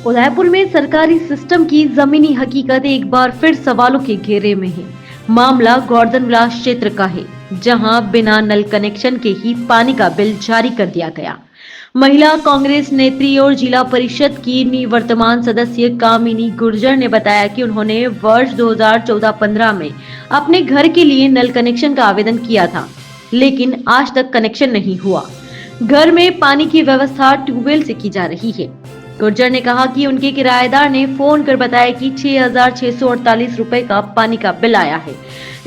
उदयपुर में सरकारी सिस्टम की जमीनी हकीकत एक बार फिर सवालों के घेरे में है। मामला गोवर्धन विलास क्षेत्र का है, जहां बिना नल कनेक्शन के ही पानी का बिल जारी कर दिया गया। महिला कांग्रेस नेत्री और जिला परिषद की निवर्तमान सदस्य कामिनी गुर्जर ने बताया कि उन्होंने वर्ष 2014-15 में अपने घर के लिए नल कनेक्शन का आवेदन किया था, लेकिन आज तक कनेक्शन नहीं हुआ। घर में पानी की व्यवस्था ट्यूबवेल से की जा रही है। गुर्जर ने कहा कि उनके किराएदार ने फोन कर बताया कि 6,648 रुपए का पानी का बिल आया है।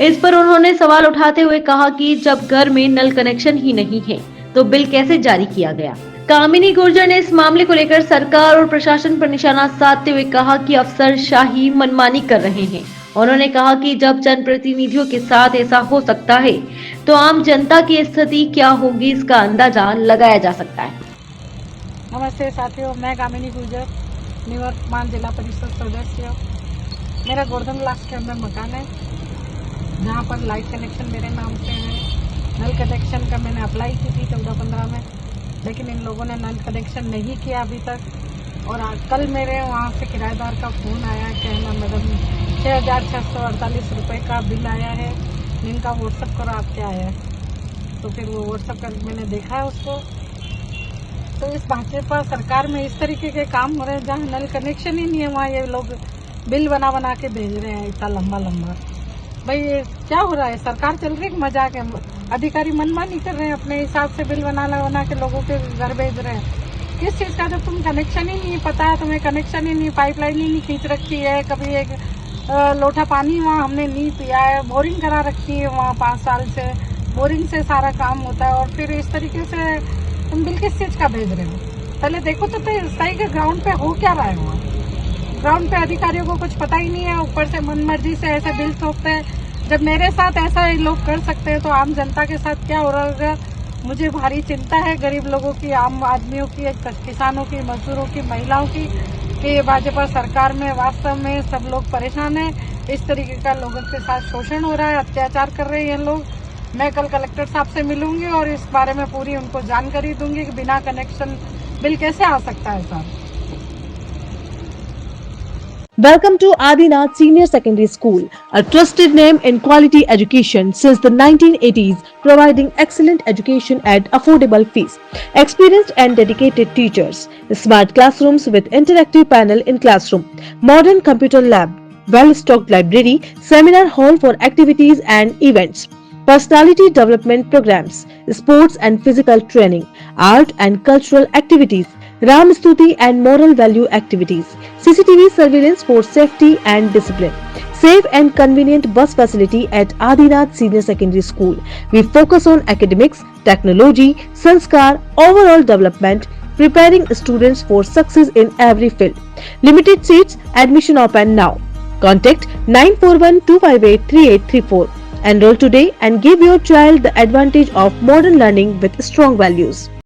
इस पर उन्होंने सवाल उठाते हुए कहा कि जब घर में नल कनेक्शन ही नहीं है तो बिल कैसे जारी किया गया। कामिनी गुर्जर ने इस मामले को लेकर सरकार और प्रशासन पर निशाना साधते हुए कहा कि अफसरशाही मनमानी कर रहे हैं। उन्होंने कहा कि जब जनप्रतिनिधियों के साथ ऐसा हो सकता है तो आम जनता की स्थिति क्या होगी, इसका अंदाजा लगाया जा सकता है। नमस्ते साथियों, मैं कामिनी गुर्जर, निवर्तमान जिला परिषद सदस्य। मेरा गोवर्धन विलास के अंदर मकान है, जहाँ पर लाइट कनेक्शन मेरे नाम से है। नल कनेक्शन का मैंने अप्लाई की थी 14-15 में, लेकिन इन लोगों ने नल कनेक्शन नहीं किया अभी तक। और कल मेरे वहाँ से किराएदार का फ़ोन आया, कहना मैडम 6,648 रुपये का बिल आया है, इनका व्हाट्सअप करो आप क्या आया है। तो फिर वो व्हाट्सअप कर मैंने देखा है उसको। तो इस भाजपा सरकार में इस तरीके के काम हो रहे हैं, जहाँ नल कनेक्शन ही नहीं है वहाँ ये लोग बिल बना बना के भेज रहे हैं इतना लंबा लंबा। भाई ये क्या हो रहा है? सरकार चल रही है, मजाक है। अधिकारी मनमानी कर रहे हैं, अपने हिसाब से बिल बना के लोगों के घर भेज रहे हैं। किस चीज़ का? जब तुम कनेक्शन ही नहीं पता है, तुम्हें कनेक्शन ही नहीं, पाइपलाइन ही नहीं खींच रखी है, कभी एक लोटा पानी वहाँ हमने नहीं पिया है, बोरिंग करा रखी है वहाँ 5 साल से, बोरिंग से सारा काम होता है। और फिर इस तरीके से तुम बिल किस चीज़ का भेज रहे हो? पहले देखो तो सही के ग्राउंड पे हो क्या रहा है वहाँ। ग्राउंड पे अधिकारियों को कुछ पता ही नहीं है, ऊपर से मनमर्जी से ऐसे बिल ठोकते हैं। जब मेरे साथ ऐसा लोग कर सकते हैं तो आम जनता के साथ क्या हो रहा होगा? मुझे भारी चिंता है, गरीब लोगों की, आम आदमियों की, किसानों की, मजदूरों की, महिलाओं की, कि भाजपा सरकार में वास्तव में सब लोग परेशान हैं। इस तरीके का लोगों के साथ शोषण हो रहा है, अत्याचार कर रहे हैं लोग। मैं कल कलेक्टर साहब से मिलूंगी और इस बारे में पूरी उनको जानकारी दूंगी कि बिना कनेक्शन बिल कैसे आ सकता है साहब। Welcome to Adinath Senior Secondary School, a trusted name in quality education since the 1980s, providing excellent education at affordable fees. Experienced and dedicated teachers, smart classrooms with interactive panel in classroom, modern computer lab, well-stocked library, seminar hall for activities and events, personality development programs, sports and physical training, art and cultural activities, Ram Stuti and moral value activities, CCTV surveillance for safety and discipline, safe and convenient bus facility at Adinath Senior Secondary School. We focus on academics, technology, sanskar, overall development, preparing students for success in every field. Limited seats, admission open now. Contact 9412583834. Enroll today and give your child the advantage of modern learning with strong values.